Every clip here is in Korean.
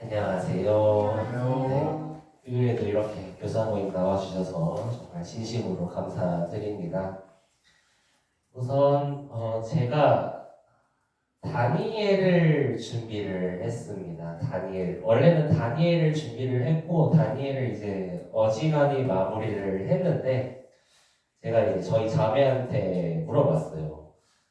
안녕하세요. 안녕하세요. 토요일에도 이렇게 교사 모임 나와주셔서 정말 진심으로 감사드립니다. 우선 제가 다니엘을 준비를 했습니다. 원래는 다니엘을 준비를 했고 다니엘을 이제 어지간히 마무리를 했는데 제가 이제 저희 자매한테 물어봤어요.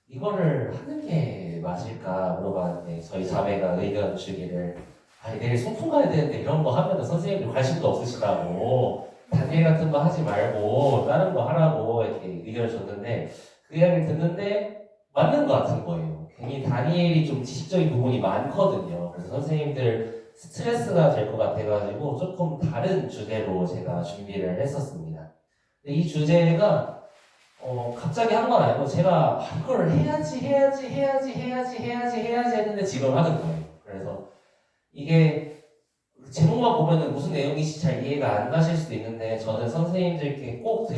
이거를 하는 게 맞을까 물어봤는데 저희 자매가 의견 주기를 아니 내일 소풍 가야 되는데 이런 거 하면 선생님들 관심도 없으시다고 다니엘 같은 거 하지 말고 다른 거 하라고 이렇게 의견을 줬는데 그 이야기를 듣는데 맞는 것 같은 거예요. 괜히 다니엘이 좀 지식적인 부분이 많거든요. 그래서 선생님들 스트레스가 될 것 같아가지고 조금 다른 주제로 제가 준비를 했었습니다. 근데 이 주제가 갑자기 한 건 아니고 제가 이걸 해야지 했는데 지금 하는 거예요. 그래서 이게 제목만 보면은 무슨 내용인지 잘 이해가 안 가실 수도 있는데 저는 선생님들께 꼭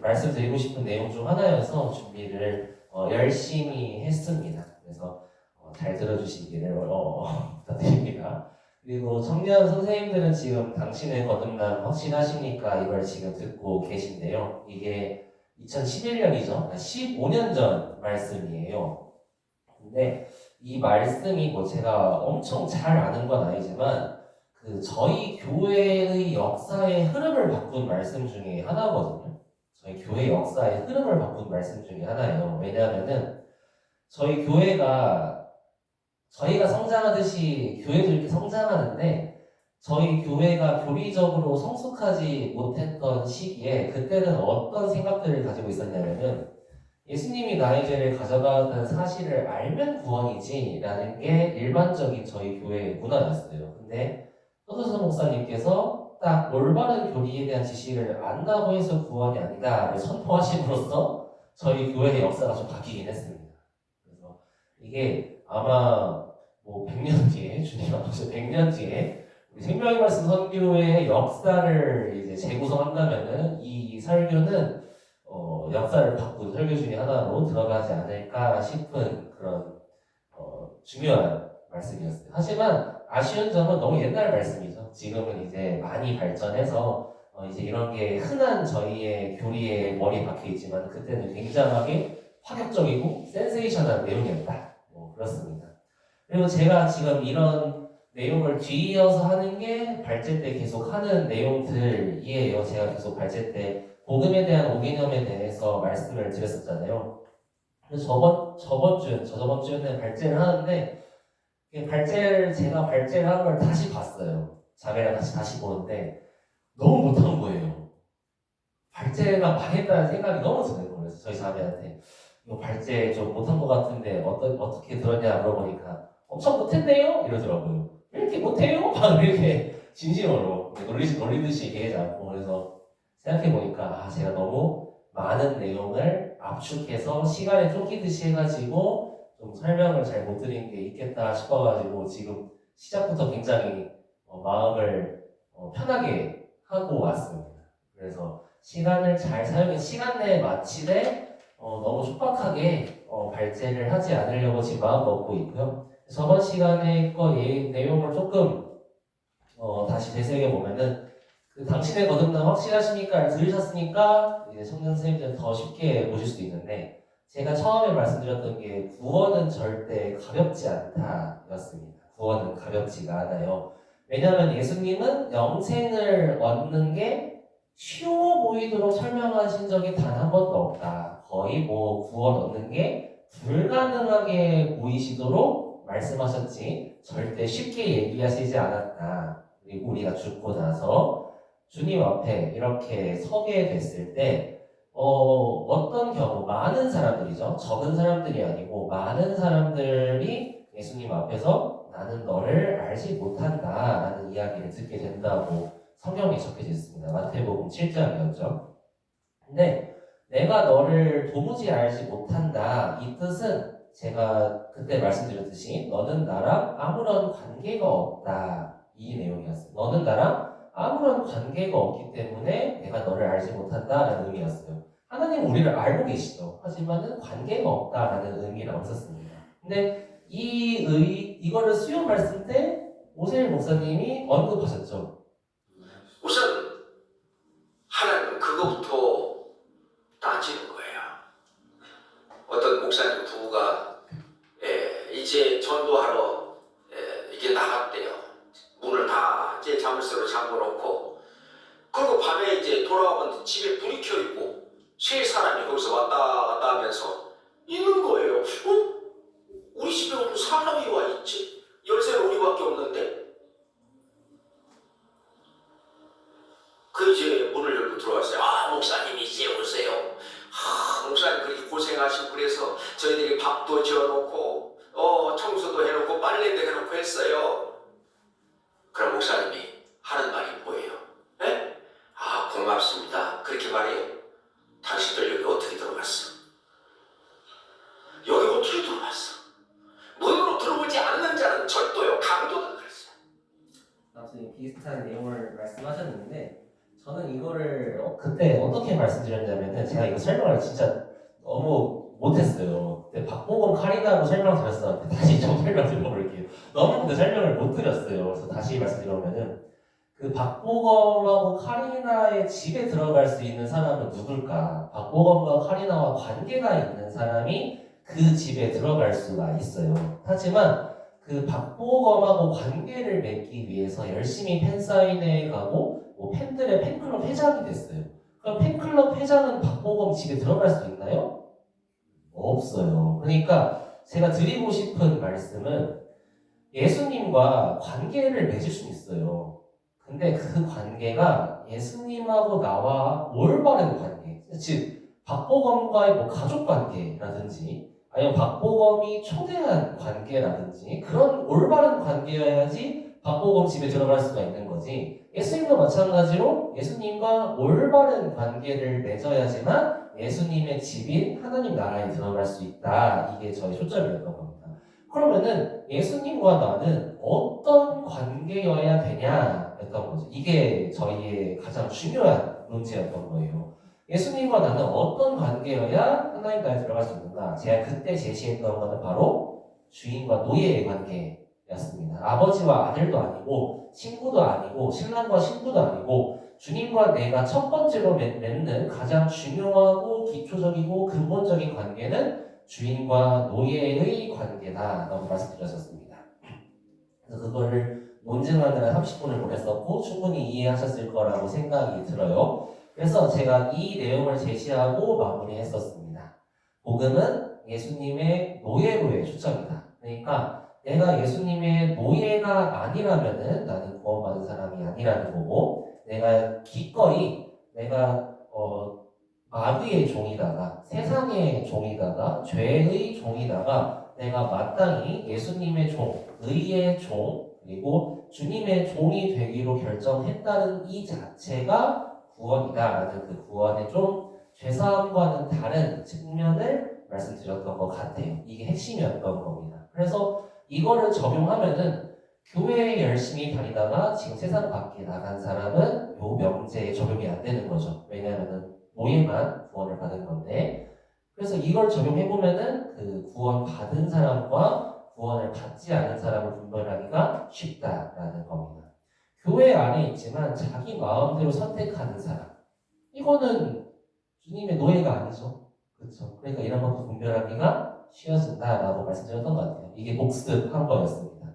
말씀드리고 싶은 내용 중 하나여서 준비를 열심히 했습니다. 그래서 잘 들어주시기를 부탁드립니다. 그리고 청년 선생님들은 지금 당신의 거듭남 확신하시니까 이걸 지금 듣고 계신데요. 이게 2011년이죠. 15년 전 말씀이에요. 근데 이 말씀이 뭐 제가 엄청 잘 아는 건 아니지만 저희 교회의 역사의 흐름을 바꾼 말씀 중에 하나거든요. 저희 교회 역사의 흐름을 바꾼 말씀 중에 하나예요. 왜냐하면은 저희가 성장하듯이 교회도 이렇게 성장하는데 저희 교회가 교리적으로 성숙하지 못했던 시기에 그때는 어떤 생각들을 가지고 있었냐면은 예수님이 나의 죄를 가져가는 사실을 알면 구원이지 라는 게 일반적인 저희 교회의 문화였어요. 근데 서두서 목사님께서 딱 올바른 교리에 대한 지식을 안다고 해서 구원이 아니다를 선포하심으로써 저희 교회의 역사가 좀 바뀌긴 했습니다. 그래서 이게 아마 뭐 100년 뒤에 주님 앞에서 100년 뒤에 우리 생명의 말씀 선교의 역사를 이제 재구성한다면은 이 설교는 역사를 바꾼 설교 중에 하나로 들어가지 않을까 싶은 그런 중요한 말씀이었어요. 하지만 아쉬운 점은 너무 옛날 말씀이죠. 지금은 이제 많이 발전해서 이제 이런 게 흔한 저희의 교리에 머리 박혀 있지만 그때는 굉장하게 파격적이고 센세이션한 내용이었다. 뭐 그렇습니다. 그리고 제가 지금 이런 내용을 뒤이어서 하는 게 발제 때 계속 하는 내용들이에요. 제가 계속 발제 때 복음에 대한 오개념에 대해서 말씀을 드렸었잖아요. 그래서 저저번 주에는 발제를 하는데 제가 발제를 하는 걸 다시 봤어요. 자매랑 다시 보는데 너무 못한 거예요. 발제가 망했다는 생각이 너무 드는 거예요. 그래서 저희 자매한테 이거 발제 좀 못한 것 같은데 어떻게 들었냐 물어보니까 엄청 못했네요? 이러더라고요. 왜 이렇게 못해요? 막 이렇게 진심으로 놀리듯이 얘기하지 않고 그래서 생각해보니까 제가 너무 많은 내용을 압축해서 시간에 쫓기듯이 해가지고 좀 설명을 잘 못 드린 게 있겠다 싶어가지고 지금 시작부터 굉장히 마음을 편하게 하고 왔습니다. 그래서 시간을 잘 사용해 시간 내에 마치되 너무 촉박하게 발제를 하지 않으려고 지금 마음 먹고 있고요. 저번 시간에 내용을 조금 다시 되새겨 보면은 당신의 거듭남 확실하십니까? 들으셨으니까 이제 청년 선생님들은 더 쉽게 보실 수도 있는데 제가 처음에 말씀드렸던 게 구원은 절대 가볍지 않다였습니다. 구원은 가볍지가 않아요. 왜냐하면 예수님은 영생을 얻는 게 쉬워 보이도록 설명하신 적이 단 한 번도 없다. 거의 뭐 구원 얻는 게 불가능하게 보이시도록 말씀하셨지 절대 쉽게 얘기하시지 않았다. 그리고 우리가 죽고 나서 주님 앞에 이렇게 서게 됐을 때 어떤 경우 많은 사람들이죠. 적은 사람들이 아니고 많은 사람들이 예수님 앞에서 나는 너를 알지 못한다 라는 이야기를 듣게 된다고 성경에 적혀져 있습니다. 마태복음 7장이었죠. 근데 내가 너를 도무지 알지 못한다 이 뜻은 제가 그때 말씀드렸듯이 너는 나랑 아무런 관계가 없다 이 내용이었어요. 너는 나랑 아무런 관계가 없기 때문에 내가 너를 알지 못한다라는 의미였어요. 하나님은 우리를 알고 계시죠. 하지만은 관계가 없다라는 의미라고 썼습니다. 근데 이 이거를 수요 말씀 때 오세일 목사님이 언급하셨죠. 우선 하나님은 그거부터 따지는 거예요. 어떤 목사님 부부가 이제 전도하러 이게 나갔대요. 문을 다 이제 자물쇠로 잠궈놓고, 그리고 밤에 이제 돌아오면 집에 불이 켜 있고 세 사람이 거기서 왔다 갔다 하면서 있는 거예요. 우리 집에 어떤 사람이 와 있지? 열쇠는 우리밖에 없는데. 그 이제 문을 열고 들어왔어요. 목사님 이제 오세요. 목사님 그렇게 고생하시고 그래서 저희들이 밥도 지어놓고 청소도 해놓고 빨래도 해놓고 했어요. 그럼 목사님이 하는 말이 뭐예요? 네? 고맙습니다. 그렇게 말해요. 당신들 여기 어떻게 들어갔어? 여기 어떻게 들어갔어? 문으로 들어오지 않는 자는 절도요, 강도다 그랬어요. 아무튼 비슷한 내용을 말씀하셨는데, 저는 이거를 그때 어떻게 말씀드렸냐면은, 제가 이거 설명을 진짜 너무 못했어요. 그때 박보검 카리나로 설명드렸었는데 다시 좀 설명드려볼게요. 너무 근데 설명을 못 드렸어요. 그래서 다시 말씀드리면은, 그 박보검하고 카리나의 집에 들어갈 수 있는 사람은 누굴까? 박보검과 카리나와 관계가 있는 사람이 그 집에 들어갈 수가 있어요. 하지만 그 박보검하고 관계를 맺기 위해서 열심히 팬사인회에 가고 팬들의 팬클럽 회장이 됐어요. 그럼 팬클럽 회장은 박보검 집에 들어갈 수 있나요? 없어요. 그러니까 제가 드리고 싶은 말씀은, 예수님과 관계를 맺을 수 있어요. 근데 그 관계가 예수님하고 나와 올바른 관계, 즉 박보검과의 가족 관계라든지 아니면 박보검이 초대한 관계라든지 그런 올바른 관계여야지 박보검 집에 들어갈 수가 있는 거지, 예수님도 마찬가지로 예수님과 올바른 관계를 맺어야지만 예수님의 집인 하나님 나라에 들어갈 수 있다. 이게 저희 초점이었던 겁니다. 그러면은 예수님과 나는 어떤 관계여야 되냐 였던 거죠. 이게 저희의 가장 중요한 문제였던 거예요. 예수님과 나는 어떤 관계여야 하나님 나라에 들어갈 수 있는가? 제가 그때 제시했던 것은 바로 주인과 노예의 관계였습니다. 아버지와 아들도 아니고 친구도 아니고 신랑과 신부도 아니고 주님과 내가 첫 번째로 맺는 가장 중요하고 기초적이고 근본적인 관계는 주인과 노예의 관계다라고 말씀드렸었습니다. 그래서 그거를 논증하느라 30분을 보냈었고 충분히 이해하셨을 거라고 생각이 들어요. 그래서 제가 이 내용을 제시하고 마무리했었습니다. 복음은 예수님의 노예로의 초점이다. 그러니까 내가 예수님의 노예가 아니라면은 나는 구원받은 사람이 아니라는 거고, 내가 기꺼이 내가 마귀의 종이다가 세상의 종이다가 죄의 종이다가 내가 마땅히 예수님의 종, 의의 종, 그리고 주님의 종이 되기로 결정했다는 이 자체가 구원이다라는 그 구원의 좀 죄사함과는 다른 측면을 말씀드렸던 것 같아요. 이게 핵심이었던 겁니다. 그래서 이거를 적용하면은 교회에 열심히 다니다가 지금 세상 밖에 나간 사람은 요 명제에 적용이 안 되는 거죠. 왜냐하면은 노예만 구원을 받은 건데, 그래서 이걸 적용해보면은 그 구원 받은 사람과 구원을 받지 않은 사람을 분별하기가 쉽다라는 겁니다. 교회 안에 있지만 자기 마음대로 선택하는 사람, 이거는 주님의 노예가 아니죠. 그렇죠? 그러니까 이런 것도 분별하기가 쉬워진다라고 말씀드렸던 것 같아요. 이게 복습한 거였습니다.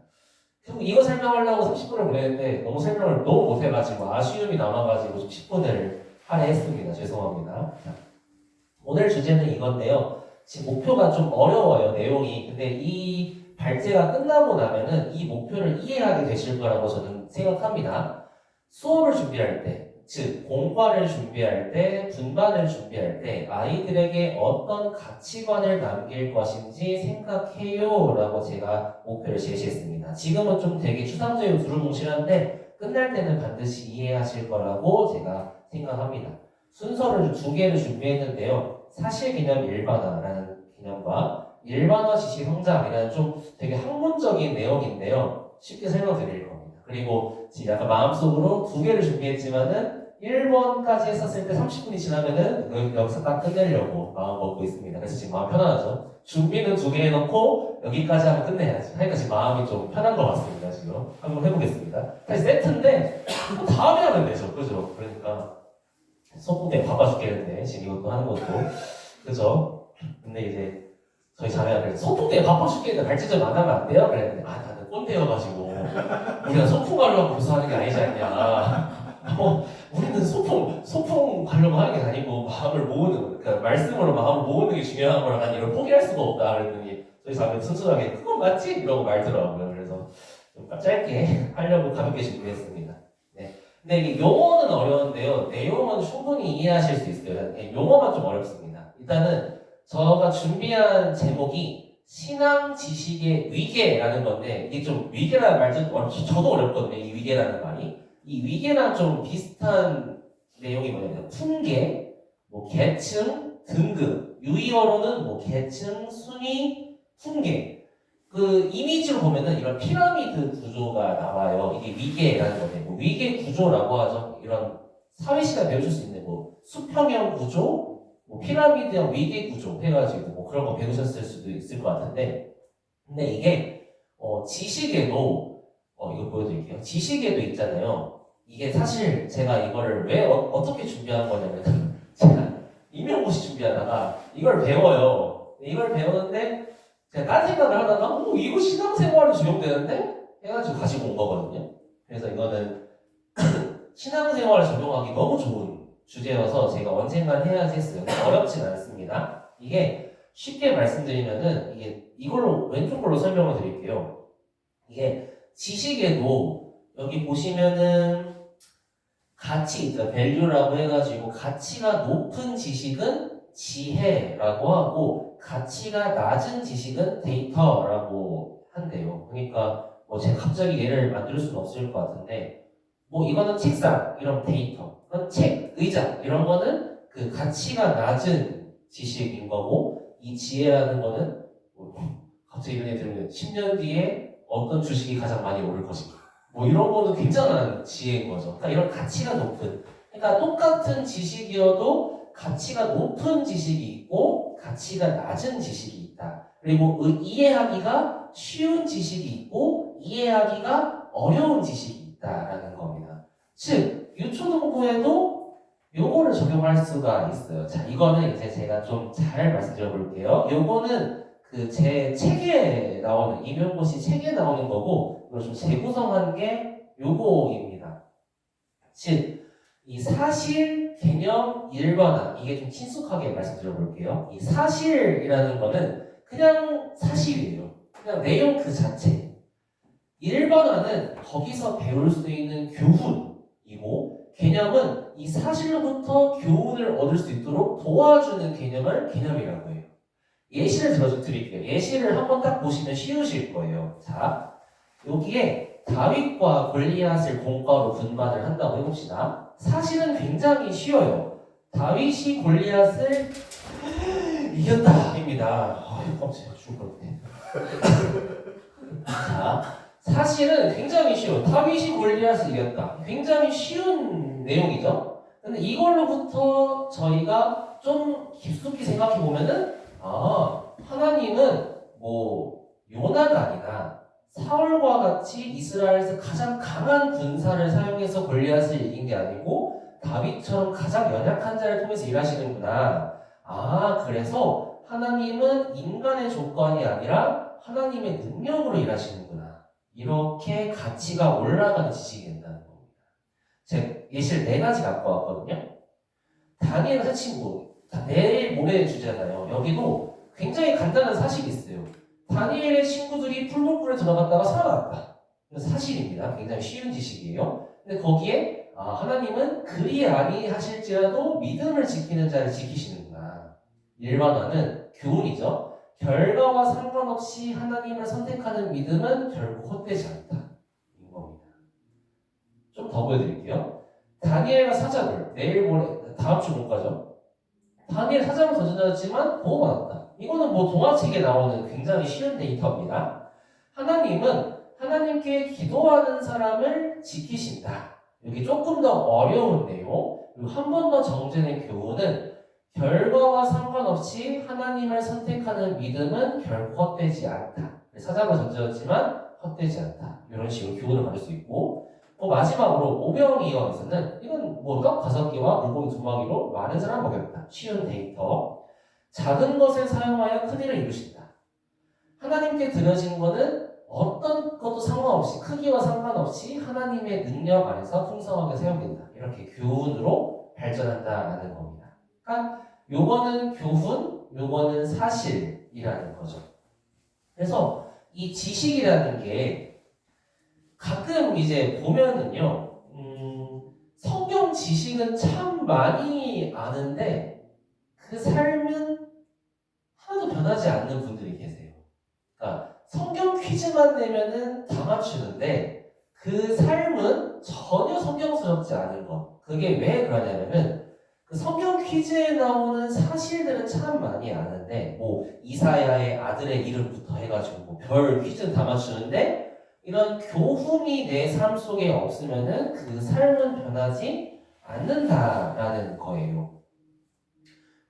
그리고 이거 설명하려고 30분을 보냈는데 너무 설명을 너무 못해가지고 아쉬움이 남아가지고 10분을 할애했습니다. 죄송합니다. 자, 오늘 주제는 이건데요. 지금 목표가 좀 어려워요, 내용이. 근데 이 발제가 끝나고 나면은 이 목표를 이해하게 되실 거라고 저는 생각합니다. 수업을 준비할 때, 즉 공과를 준비할 때, 분반을 준비할 때 아이들에게 어떤 가치관을 남길 것인지 생각해요 라고 제가 목표를 제시했습니다. 지금은 좀 되게 추상적이고 두루뭉실한데 끝날 때는 반드시 이해하실 거라고 제가 생각합니다. 순서를 2개를 준비했는데요. 사실개념 일반화라는 개념과 일반화 지식 성장이라는 좀 되게 학문적인 내용인데요. 쉽게 설명드릴 겁니다. 그리고 지금 약간 마음속으로 2개를 준비했지만은 1번까지 했었을 때 30분이 지나면은 여기서 딱 끝내려고 마음 먹고 있습니다. 그래서 지금 마음 편안하죠? 준비는 2개 해놓고 여기까지 하면 끝내야지. 하니까 지금 마음이 좀 편한 것 같습니다. 지금 한번 해보겠습니다. 다시 세트인데 또 다음에 하면 되죠. 그죠? 그러니까 소풍에 바빠 죽겠는데 지금 이것도 하는 것도 그죠? 근데 이제 저희 자매가 그래서 소풍 때 바빠 죽겠는데 발제좀 안 하면 안 돼요? 그랬는데 다들 꼰대여가지고 우리가 소풍 가려고 교수하는 게 아니지 않냐. 우리는 소풍 가려고 하는 게 아니고 마음을 모으는, 그러니까 말씀으로 마음을 모으는 게 중요한 거라 난 이걸 포기할 수가 없다 그랬더니 저희 자매 순수하게 그건 맞지? 이러고 말더라고요. 그래서 좀 짧게 하려고 가볍게 준비했습니다. 네. 근데 이 용어는 어려운데요. 내용은 충분히 이해하실 수 있어요. 용어만 좀 어렵습니다. 일단은 저가 준비한 제목이 신앙 지식의 위계라는 건데 이게 좀 위계라는 말 좀 저도 어렵거든요. 이 위계라는 말이. 이 위계랑 좀 비슷한 내용이 뭐냐면 품계, 뭐 계층, 등급, 유의어로는 뭐 계층, 순위, 품계. 그 이미지로 보면은 이런 피라미드 구조가 나와요. 이게 위계라는 건데 뭐 위계 구조라고 하죠. 이런 사회 시간 배우실 수 있는 뭐 수평형 구조, 뭐 피라미드형 위계 구조 해가지고 뭐 그런 거 배우셨을 수도 있을 것 같은데, 근데 이게 지식에도 이거 보여드릴게요. 지식에도 있잖아요. 이게 사실 제가 이거를 왜 어떻게 준비한 거냐면 제가 임용고시 준비하다가 이걸 배워요. 이걸 배우는데 제가 딴 생각을 하다가 이거 신앙생활에 적용되는데 해가지고 가지고 온 거거든요. 그래서 이거는 신앙생활에 적용하기 너무 좋은 주제여서 제가 언젠간 해야지 했어요. 어렵진 않습니다. 이게 쉽게 말씀드리면은 이걸로 왼쪽 걸로 설명을 드릴게요. 이게 지식에도 여기 보시면은 가치 있죠. value라고 해가지고 가치가 높은 지식은 지혜라고 하고 가치가 낮은 지식은 데이터라고 한대요. 그러니까 뭐 제가 갑자기 예를 만들 수는 없을 것 같은데 뭐 이거는 책상 이런 데이터, 이건 책, 의자 이런 거는 그 가치가 낮은 지식인 거고 이 지혜라는 거는 갑자기 이런 얘기 들으면 10년 뒤에 어떤 주식이 가장 많이 오를 것인가 뭐 이런 거는 굉장한 지혜인 거죠. 그러니까 이런 가치가 높은, 그러니까 똑같은 지식이어도 가치가 높은 지식이 있고 가치가 낮은 지식이 있다. 그리고 이해하기가 쉬운 지식이 있고 이해하기가 어려운 지식이 있다라는 겁니다. 즉 유초등부에도 요거를 적용할 수가 있어요. 자, 이거는 이제 제가 좀 잘 말씀드려 볼게요. 요거는 그 제 책에 나오는 임용고시 책에 나오는 거고 이걸 좀 재구성한 게 요거입니다. 즉 이 사실, 개념, 일반화 이게 좀 친숙하게 말씀드려 볼게요. 이 사실이라는 거는 그냥 사실이에요. 그냥 내용 그 자체. 일반화는 거기서 배울 수 있는 교훈이고 개념은 이 사실로부터 교훈을 얻을 수 있도록 도와주는 개념을 개념이라고 해요. 예시를 들어드릴게요. 예시를 한번 딱 보시면 쉬우실 거예요. 자, 여기에 다윗과 골리앗을 공과로 분반을 한다고 해봅시다. 사실은 굉장히 쉬워요. 다윗이 골리앗을 이겼다입니다. 깜짝이야, 죽을 뻔했네. 자, 사실은 굉장히 쉬워요. 다윗이 골리앗을 이겼다. 굉장히 쉬운 내용이죠. 근데 이걸로부터 저희가 좀 깊숙이 생각해 보면은 하나님은 뭐 요나단이나 사울과 같이 이스라엘에서 가장 강한 군사를 사용해서 골리앗을 이긴 게 아니고 다윗처럼 가장 연약한 자를 통해서 일하시는구나. 그래서 하나님은 인간의 조건이 아니라 하나님의 능력으로 일하시는구나. 이렇게 가치가 올라가는 지식이 된다는 겁니다. 제가 예시를 4가지 갖고 왔거든요. 다니엘 한 친구, 내일 모레의 주제잖아요. 여기도 굉장히 간단한 사실이 있어요. 다니엘의 친구들이 풀무불에 들어갔다가 살아났다. 사실입니다. 굉장히 쉬운 지식이에요. 근데 거기에 하나님은 그리 아니하실지라도 믿음을 지키는 자를 지키시는구나. 일반화는 교훈이죠. 결과와 상관없이 하나님을 선택하는 믿음은 결코 헛되지 않다. 이 겁니다. 좀 더 보여드릴게요. 다니엘과 사자굴, 내일 모레, 다음 주 못 가죠. 다니엘 사자굴 던져졌지만 보호받았다. 이거는 뭐 동화책에 나오는 굉장히 쉬운 데이터입니다. 하나님은 하나님께 기도하는 사람을 지키신다. 여기 조금 더 어려운 내용, 그리고 한 번 더 정제된 교훈은 결과와 상관없이 하나님을 선택하는 믿음은 결코 헛되지 않다. 사자가 전제였지만 헛되지 않다. 이런 식으로 교훈을 받을 수 있고, 마지막으로 오병이어에서는 이건 떡 5개와 물고기 2마리로 많은 사람 먹였다. 쉬운 데이터. 작은 것을 사용하여 큰 일을 이루신다. 하나님께 드려진 것은 어떤 것도 상관없이, 크기와 상관없이 하나님의 능력 안에서 풍성하게 사용된다. 이렇게 교훈으로 발전한다라는 겁니다. 그러니까 요거는 교훈, 요거는 사실이라는 거죠. 그래서 이 지식이라는 게 가끔 이제 보면은요, 성경 지식은 참 많이 아는데 그 삶은 하나도 변하지 않는 분들이 계세요. 그러니까 성경 퀴즈만 내면은 다 맞추는데 그 삶은 전혀 성경스럽지 않은 것. 그게 왜 그러냐면은 그 성경 퀴즈에 나오는 사실들은 참 많이 아는데 이사야의 아들의 이름부터 해가지고 별 퀴즈는 다 맞추는데 이런 교훈이 내 삶 속에 없으면은 그 삶은 변하지 않는다라는 거예요.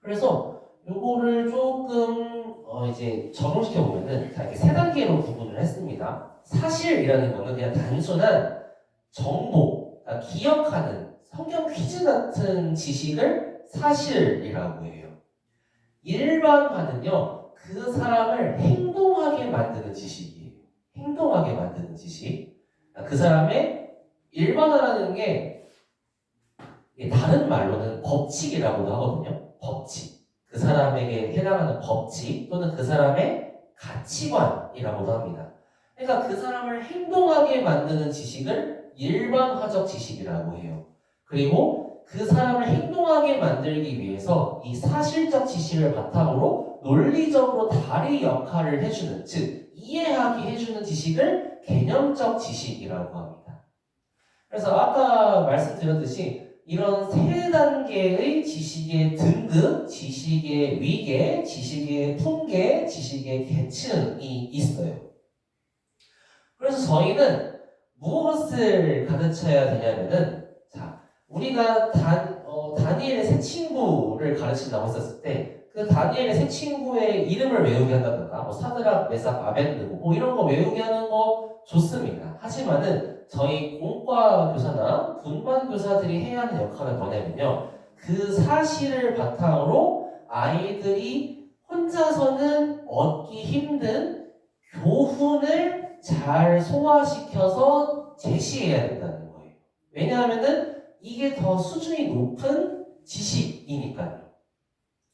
그래서 요거를 조금 이제 적용시켜 보면은 이렇게 3단계로 구분을 했습니다. 사실이라는 거는 그냥 단순한 정보, 그러니까 기억하는 성경 퀴즈 같은 지식을 사실이라고 해요. 일반화는요, 그 사람을 행동하게 만드는 지식이에요. 행동하게 만드는 지식. 그 사람의 일반화라는 게 다른 말로는 법칙이라고도 하거든요. 법칙. 그 사람에게 해당하는 법칙 또는 그 사람의 가치관이라고도 합니다. 그러니까 그 사람을 행동하게 만드는 지식을 일반화적 지식이라고 해요. 그리고 그 사람을 행동하게 만들기 위해서 이 사실적 지식을 바탕으로 논리적으로 다리 역할을 해주는, 즉 이해하게 해주는 지식을 개념적 지식이라고 합니다. 그래서 아까 말씀드렸듯이 이런 3단계의 지식의 등급, 지식의 위계, 지식의 풍계, 지식의 계층이 있어요. 그래서 저희는 무엇을 가르쳐야 되냐면은, 우리가 다니엘의 새 친구를 가르친다고 했었을 때, 그 다니엘의 새 친구의 이름을 외우게 한다든가, 사드락, 메삭, 아벤느고, 이런 거 외우게 하는 거 좋습니다. 하지만은, 저희 공과 교사나 분반 교사들이 해야 하는 역할은 뭐냐면요. 그 사실을 바탕으로 아이들이 혼자서는 얻기 힘든 교훈을 잘 소화시켜서 제시해야 된다는 거예요. 왜냐하면은 이게 더 수준이 높은 지식이니까요.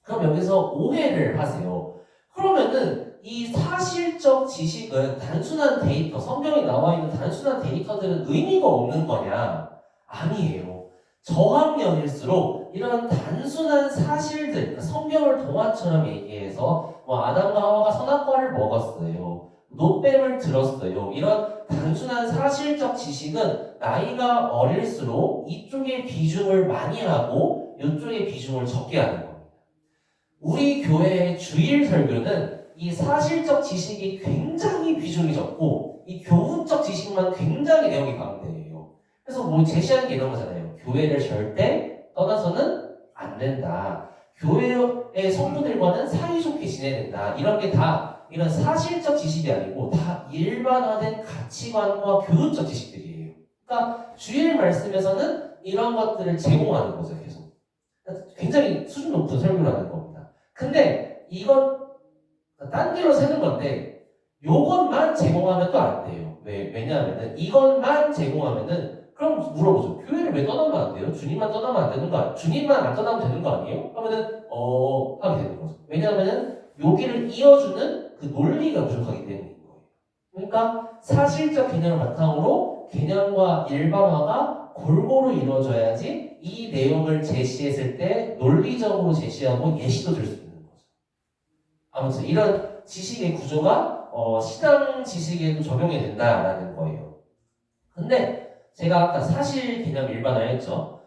그럼 여기서 오해를 하세요. 그러면은 이 사실적 지식은 단순한 데이터, 성경에 나와 있는 단순한 데이터들은 의미가 없는 거냐? 아니에요. 저학년일수록 이런 단순한 사실들, 그러니까 성경을 동화처럼 얘기해서 아담과 하와가 선악과를 먹었어요. 노뱀을 들었어요. 이런 단순한 사실적 지식은 나이가 어릴수록 이쪽에 비중을 많이 하고 이쪽에 비중을 적게 하는 겁니다. 우리 교회의 주일 설교는 이 사실적 지식이 굉장히 비중이 적고 이 교훈적 지식만 굉장히 내용이 강대해요. 그래서 제시하는 게 이런 거잖아요. 교회를 절대 떠나서는 안 된다. 교회의 성도들과는 사이좋게 지내야 된다. 이런 게 다 이런 사실적 지식이 아니고 다 일반화된 가치관과 교훈적 지식들이에요. 그러니까 주일 말씀에서는 이런 것들을 제공하는 거죠. 계속. 굉장히 수준 높은 설교를 하는 겁니다. 근데 이건 딴 길로 세는 건데 요것만 제공하면 또 안 돼요. 왜냐하면은 이것만 제공하면은 그럼 물어보죠. 교회를 왜 떠나면 안 돼요? 주님만 떠나면 안 되는 거 아니에요? 주님만 안 떠나면 되는 거 아니에요? 하면은 하게 되는 거죠. 왜냐하면은 여기를 이어주는 그 논리가 부족하기 때문인 거예요. 그러니까 사실적 개념을 바탕으로 개념과 일반화가 골고루 이루어져야지 이 내용을 제시했을 때 논리적으로 제시하고 예시도 들 수 있는 거죠. 아무튼 이런 지식의 구조가 신앙 지식에도 적용이 된다라는 거예요. 근데 제가 아까 사실 개념 일반화했죠.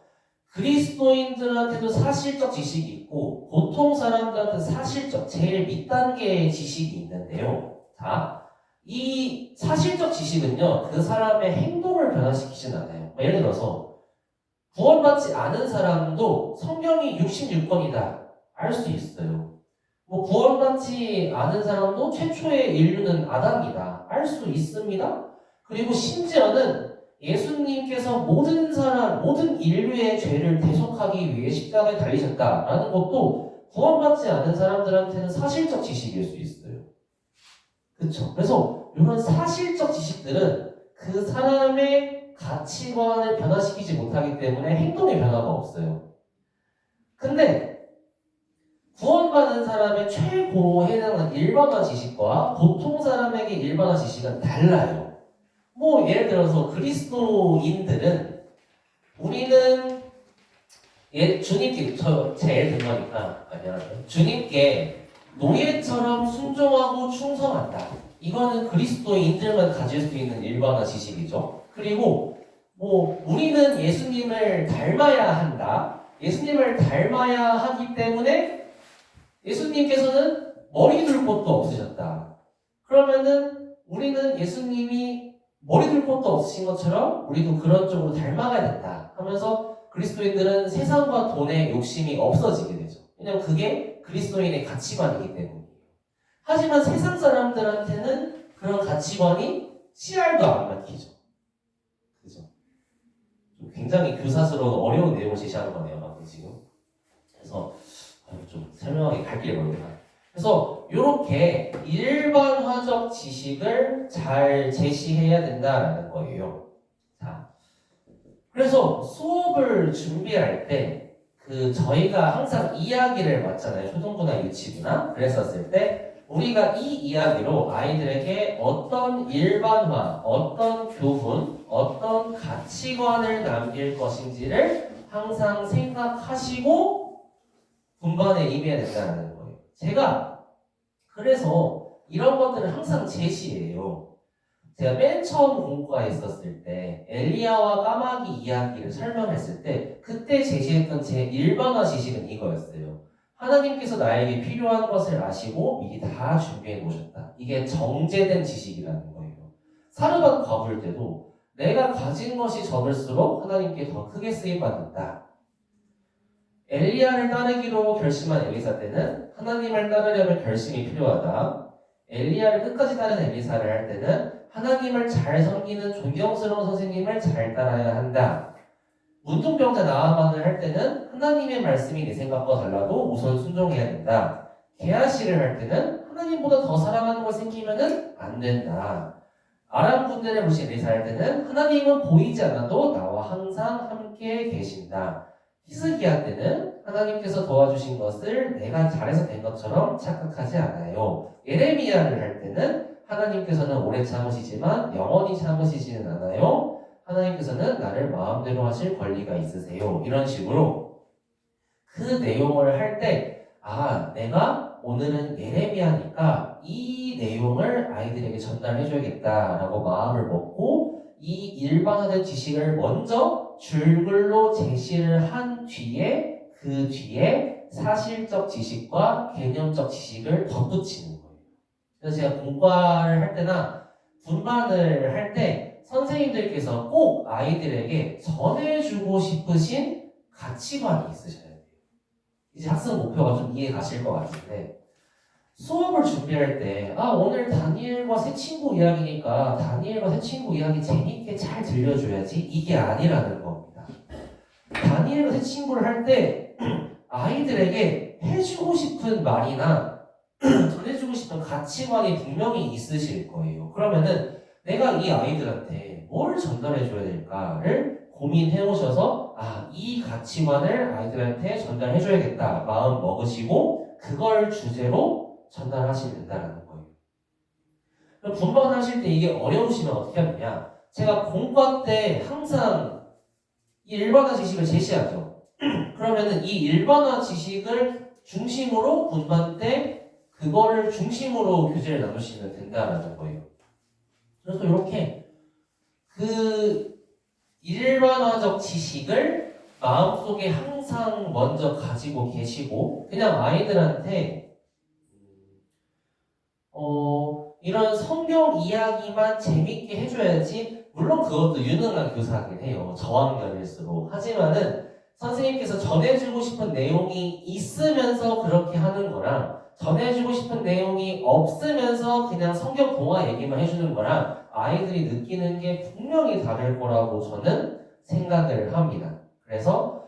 그리스도인들한테도 사실적 지식이 있고 보통 사람들한테 사실적 제일 밑단계의 지식이 있는데요. 자, 이 사실적 지식은요. 그 사람의 행동을 변화시키진 않아요. 예를 들어서 구원받지 않은 사람도 성경이 66권이다. 알 수 있어요. 뭐 구원받지 않은 사람도 최초의 인류는 아담이다. 알 수 있습니다. 그리고 심지어는 예수님께서 모든 사람, 모든 인류의 죄를 대속하기 위해 십자가에 달리셨다라는 것도 구원받지 않은 사람들한테는 사실적 지식일 수 있어요. 그렇죠? 그래서 이런 사실적 지식들은 그 사람의 가치관을 변화시키지 못하기 때문에 행동의 변화가 없어요. 근데 구원받은 사람의 최고에 해당하는 일반화 지식과 보통 사람에게 일반화 지식은 달라요. 뭐 예를 들어서 그리스도인들은 우리는 주님께 제 예를 든 거니까 미안해요. 주님께 노예처럼 순종하고 충성한다. 이거는 그리스도인들만 가질 수 있는 일반화 지식이죠. 그리고 뭐 우리는 예수님을 닮아야 한다. 예수님을 닮아야 하기 때문에 예수님께서는 머리 둘 곳도 없으셨다. 그러면은 우리는 예수님이 머리 둘 곳도 없으신 것처럼 우리도 그런 쪽으로 닮아가야 된다 하면서 그리스도인들은 세상과 돈에 욕심이 없어지게 되죠. 왜냐하면 그게 그리스도인의 가치관이기 때문이에요. 하지만 세상 사람들한테는 그런 가치관이 씨알도 안 막히죠. 그죠? 굉장히 교사스러운 어려운 내용을 제시하는 거네요, 방금 지금. 그래서 좀 설명하기 갈 길이 멀구나. 그래서 이렇게 일반화적 지식을 잘 제시해야 된다라는 거예요. 자, 그래서 수업을 준비할 때 저희가 항상 이야기를 맞잖아요. 초등부나 유치부나 그랬었을 때 우리가 이 이야기로 아이들에게 어떤 일반화, 어떤 교훈, 어떤 가치관을 남길 것인지를 항상 생각하시고 분반에 임해야 된다는 거예요. 제가 그래서 이런 것들을 항상 제시해요. 제가 맨 처음 공과에 있었을 때 엘리야와 까마귀 이야기를 설명했을 때 그때 제시했던 제 일반화 지식은 이거였어요. 하나님께서 나에게 필요한 것을 아시고 미리 다 준비해 놓으셨다. 이게 정제된 지식이라는 거예요. 사르밧 가볼 때도 내가 가진 것이 적을수록 하나님께 더 크게 쓰임받는다. 엘리야를 따르기로 결심한 엘리사 때는 하나님을 따르려면 결심이 필요하다. 엘리야를 끝까지 따르는 엘리사를 할 때는 하나님을 잘 섬기는 존경스러운 선생님을 잘 따라야 한다. 문둥병자 나아만을 할 때는 하나님의 말씀이 내 생각과 달라도 우선 순종해야 된다. 게하시를 할 때는 하나님보다 더 사랑하는 걸 생기면은 안 된다. 아람 군대를 부신 엘리사 할 때는 하나님은 보이지 않아도 나와 항상 함께 계신다. 히스기야 때는 하나님께서 도와주신 것을 내가 잘해서 된 것처럼 착각하지 않아요. 예레미야를 할 때는 하나님께서는 오래 참으시지만 영원히 참으시지는 않아요. 하나님께서는 나를 마음대로 하실 권리가 있으세요. 이런 식으로 그 내용을 할 때 내가 오늘은 예레미야니까 이 내용을 아이들에게 전달해줘야겠다라고 마음을 먹고 이 일반화된 지식을 먼저 줄글로 제시를 한 뒤에 그 뒤에 사실적 지식과 개념적 지식을 덧붙이는 거예요. 그래서 제가 공과를 할 때나 분반을 할 때 선생님들께서 꼭 아이들에게 전해주고 싶으신 가치관이 있으셔야 돼요. 이제 학습 목표가 좀 이해 가실 것 같은데 수업을 준비할 때 오늘 다니엘과 새 친구 이야기니까 다니엘과 새 친구 이야기 재밌게 잘 들려줘야지 이게 아니라는 겁니다. 다니엘과 새 친구를 할 때 아이들에게 해주고 싶은 말이나 전해주고 싶은 가치관이 분명히 있으실 거예요. 그러면은 내가 이 아이들한테 뭘 전달해줘야 될까를 고민해 오셔서 이 가치관을 아이들한테 전달해줘야겠다 마음 먹으시고 그걸 주제로 전달하시면 된다는 거예요. 그럼 분반하실 때 이게 어려우시면 어떻게 하느냐? 제가 공과 때 항상 이 일반화 지식을 제시하죠. 그러면은 이 일반화 지식을 중심으로 분반 때 그거를 중심으로 교재를 나누시면 된다는 거예요. 그래서 이렇게 그 일반화적 지식을 마음속에 항상 먼저 가지고 계시고 그냥 아이들한테 이런 성경 이야기만 재밌게 해줘야지 물론 그것도 유능한 교사긴 해요. 저학년일수록. 하지만은 선생님께서 전해주고 싶은 내용이 있으면서 그렇게 하는 거랑 전해주고 싶은 내용이 없으면서 그냥 성경 동화 얘기만 해주는 거랑 아이들이 느끼는 게 분명히 다를 거라고 저는 생각을 합니다. 그래서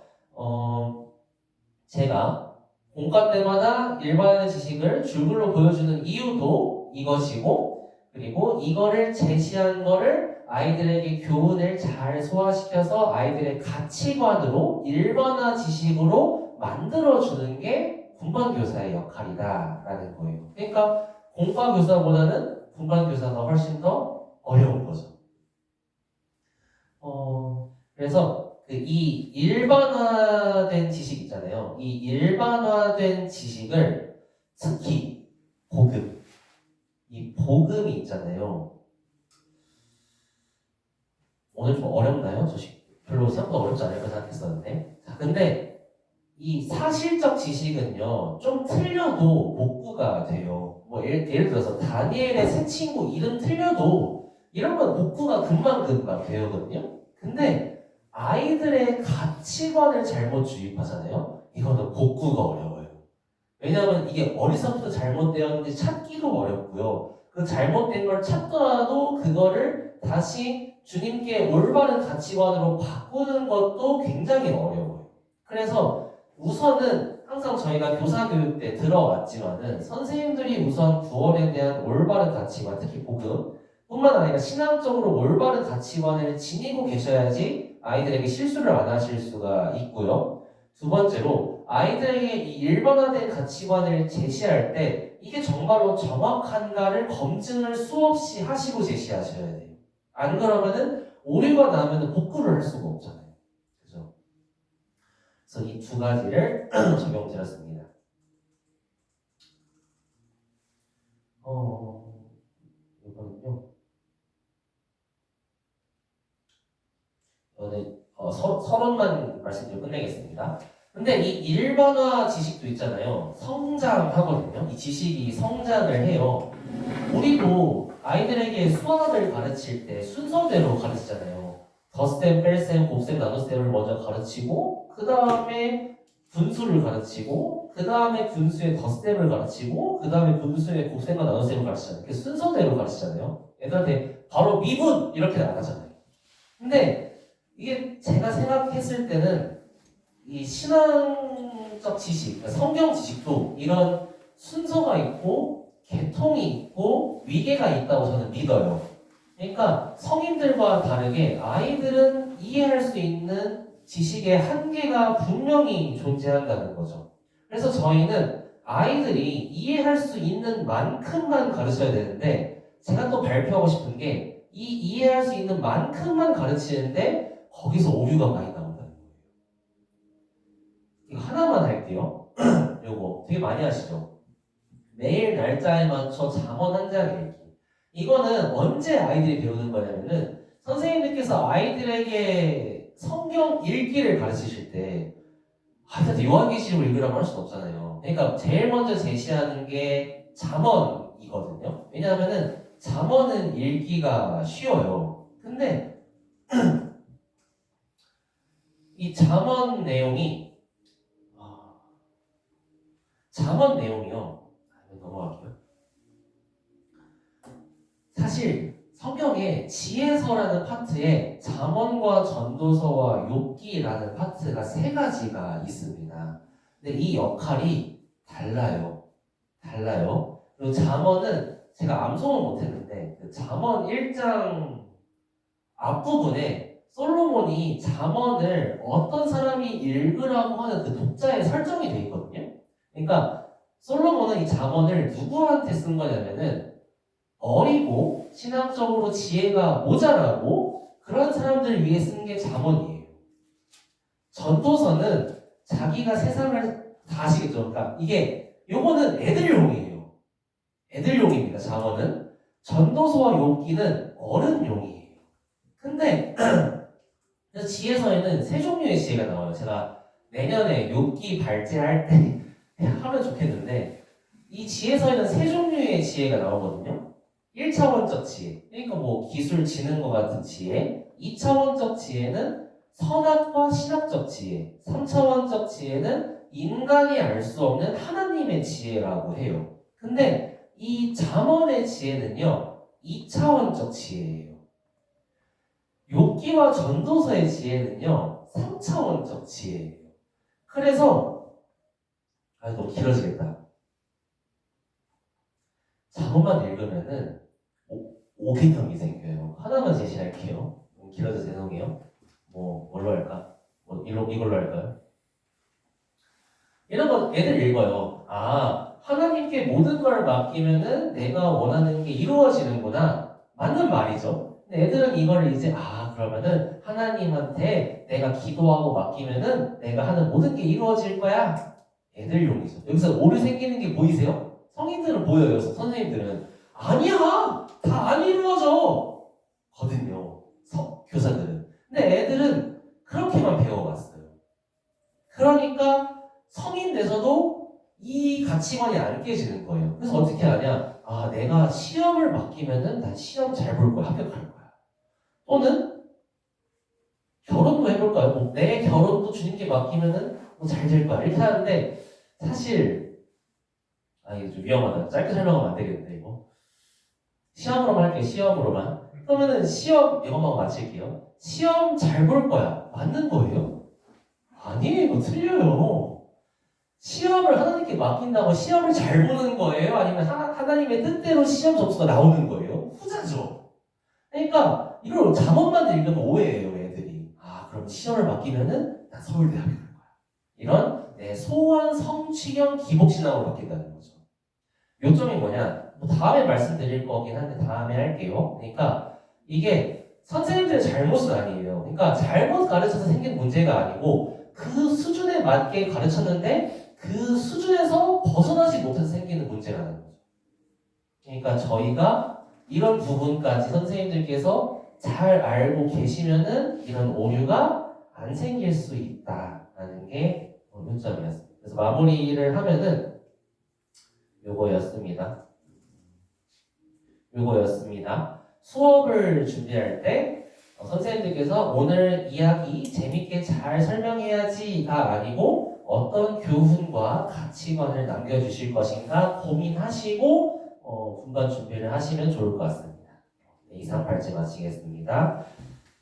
제가 공과 때마다 일반의 지식을 줄글로 보여주는 이유도 이것이고, 그리고 이거를 제시한 거를 아이들에게 교훈을 잘 소화시켜서 아이들의 가치관으로 일반화 지식으로 만들어주는 게 분반교사의 역할이다라는 거예요. 그러니까 공과교사보다는 분반교사가 훨씬 더 어려운 거죠. 그래서 이 일반화된 지식 있잖아요. 이 일반화된 지식을 특히 이 복음이 있잖아요. 오늘 좀 어렵나요? 저 별로 생각보다 어렵지 않을 거 생각했었는데. 자, 근데 이 사실적 지식은요, 좀 틀려도 복구가 돼요. 뭐 예를 들어서 다니엘의 새 친구 이름 틀려도 이런 건 복구가 금방 되거든요. 근데 아이들의 가치관을 잘못 주입하잖아요. 이거는 복구가 어려워요. 왜냐하면 이게 어디서부터 잘못되었는지 찾기도 어렵고요. 그 잘못된 걸 찾더라도 그거를 다시 주님께 올바른 가치관으로 바꾸는 것도 굉장히 어려워요. 그래서 우선은 항상 저희가 교사교육 때 들어왔지만은 선생님들이 우선 구원에 대한 올바른 가치관, 특히 복음 뿐만 아니라 신앙적으로 올바른 가치관을 지니고 계셔야지 아이들에게 실수를 안 하실 수가 있고요. 두 번째로 아이들에게 이 일반화된 가치관을 제시할 때 이게 정말로 정확한가를 검증을 수없이 하시고 제시하셔야 돼요. 안 그러면은 오류가 나면은 복구를 할 수가 없잖아요. 그죠? 그래서 이 두 가지를 적용드렸습니다. 이거는요. 저는 서론만 말씀드리고 끝내겠습니다. 근데 이 일반화 지식도 있잖아요. 성장하거든요. 이 지식이 성장을 해요. 우리도 아이들에게 수학을 가르칠 때 순서대로 가르치잖아요. 덧셈, 뺄셈, 곱셈, 나눗셈을 먼저 가르치고 그 다음에 분수를 가르치고 그 다음에 분수의 덧셈을 가르치고 그 다음에 분수의 곱셈과 나눗셈을 가르치잖아요. 그 순서대로 가르치잖아요. 애들한테 바로 미분 이렇게 나가잖아요. 근데 이게 제가 생각했을 때는 이 신앙적 지식, 그러니까 성경 지식도 이런 순서가 있고 계통이 있고 위계가 있다고 저는 믿어요. 그러니까 성인들과 다르게 아이들은 이해할 수 있는 지식의 한계가 분명히 존재한다는 거죠. 그래서 저희는 아이들이 이해할 수 있는 만큼만 가르쳐야 되는데 제가 또 발표하고 싶은 게 이 이해할 수 있는 만큼만 가르치는데 거기서 오류가 많이 나온다는 거예요. 이거 하나만 할게요. 요거 되게 많이 하시죠? 매일 날짜에 맞춰 잠언 한 장 읽기. 이거는 언제 아이들이 배우는 거냐면은 선생님들께서 아이들에게 성경 읽기를 가르치실 때 아이들한테 요한계시록을 읽으라고 할 수는 없잖아요. 그러니까 제일 먼저 제시하는 게 잠언이거든요. 왜냐하면은 잠언은 읽기가 쉬워요. 근데 이 잠언 내용이요. 넘어갈게요. 사실 성경에 지혜서라는 파트에 잠언과 전도서와 욥기라는 파트가 세 가지가 있습니다. 근데 이 역할이 달라요. 그리고 잠언은 제가 암송을 못했는데 그 잠언 1장 앞부분에 솔로몬이 잠언을 어떤 사람이 읽으라고 하는 그 독자의 설정이 되어 있거든요. 그러니까 솔로몬은 이 잠언을 누구한테 쓴 거냐면은 어리고 신앙적으로 지혜가 모자라고 그런 사람들을 위해 쓴 게 잠언이에요. 전도서는 자기가 세상을 다 아시겠죠? 그러니까 요거는 애들용이에요. 애들용입니다. 잠언은. 전도서와 욥기는 어른용이에요. 근데 지혜서에는 세 종류의 지혜가 나와요. 제가 내년에 욥기 발제할 때 하면 좋겠는데 이 지혜서에는 세 종류의 지혜가 나오거든요. 1차원적 지혜, 그러니까 뭐 기술 지능 것 같은 지혜. 2차원적 지혜는 선악과 신학적 지혜, 3차원적 지혜는 인간이 알 수 없는 하나님의 지혜라고 해요. 근데 이 잠언의 지혜는요, 2차원적 지혜예요. 욥기와 전도서의 지혜는요, 3차원적 지혜예요. 그래서 너무 길어지겠다. 잠언만 읽으면은 5개념이 생겨요. 하나만 제시할게요. 너무 길어져서 죄송해요. 뭘로 할까? 이걸로 할까요? 이런 거 애들 읽어요. 하나님께 모든 걸 맡기면은 내가 원하는 게 이루어지는구나. 맞는 말이죠. 근데 애들은 이걸 이제 그러면은 하나님한테 내가 기도하고 맡기면은 내가 하는 모든 게 이루어질 거야. 애들용이죠. 여기서 오류 생기는 게 보이세요? 성인들은 보여요. 선생님들은 아니야. 다 안 이루어져. 거든요. 교사들은. 근데 애들은 그렇게만 배워왔어요. 그러니까 성인 돼서도 이 가치관이 안 깨지는 거예요. 그래서 어떻게 하냐? 내가 시험을 맡기면은 난 시험 잘 볼 거야. 합격할 거야. 또는 결혼도 해볼까요? 내 결혼도 주님께 맡기면은 잘 될 거야. 이렇게 하는데 사실 이게 좀 위험하다. 짧게 설명하면 안 되겠는데 이거. 시험으로만 할게요. 시험으로만. 그러면은 시험 이것만 마칠게요. 시험 잘 볼 거야. 맞는 거예요? 아니에요. 이거 틀려요. 시험을 하나님께 맡긴다고 시험을 잘 보는 거예요? 아니면 하나님의 뜻대로 시험 점수가 나오는 거예요? 후자죠. 그러니까 이걸 잠언만 읽으면 오해해요, 애들이. 그럼 시험을 맡기면은 나 서울대 합격할 거야. 이런 내 소원 성취형 기복신앙으로 바뀐다는 거죠. 요점이 뭐냐? 다음에 말씀드릴 거긴 한데 다음에 할게요. 그러니까 이게 선생님들의 잘못은 아니에요. 그러니까 잘못 가르쳐서 생긴 문제가 아니고 그 수준에 맞게 가르쳤는데 그 수준에서 벗어나지 못해서 생기는 문제라는 거죠. 그러니까 저희가 이런 부분까지 선생님들께서 잘 알고 계시면은 이런 오류가 안 생길 수 있다라는 게 요점이었습니다. 그래서 마무리를 하면은 요거였습니다. 수업을 준비할 때 선생님들께서 오늘 이야기 재밌게 잘 설명해야지가 아니고 어떤 교훈과 가치관을 남겨주실 것인가 고민하시고 분반 준비를 하시면 좋을 것 같습니다. 이상 발제 마치겠습니다.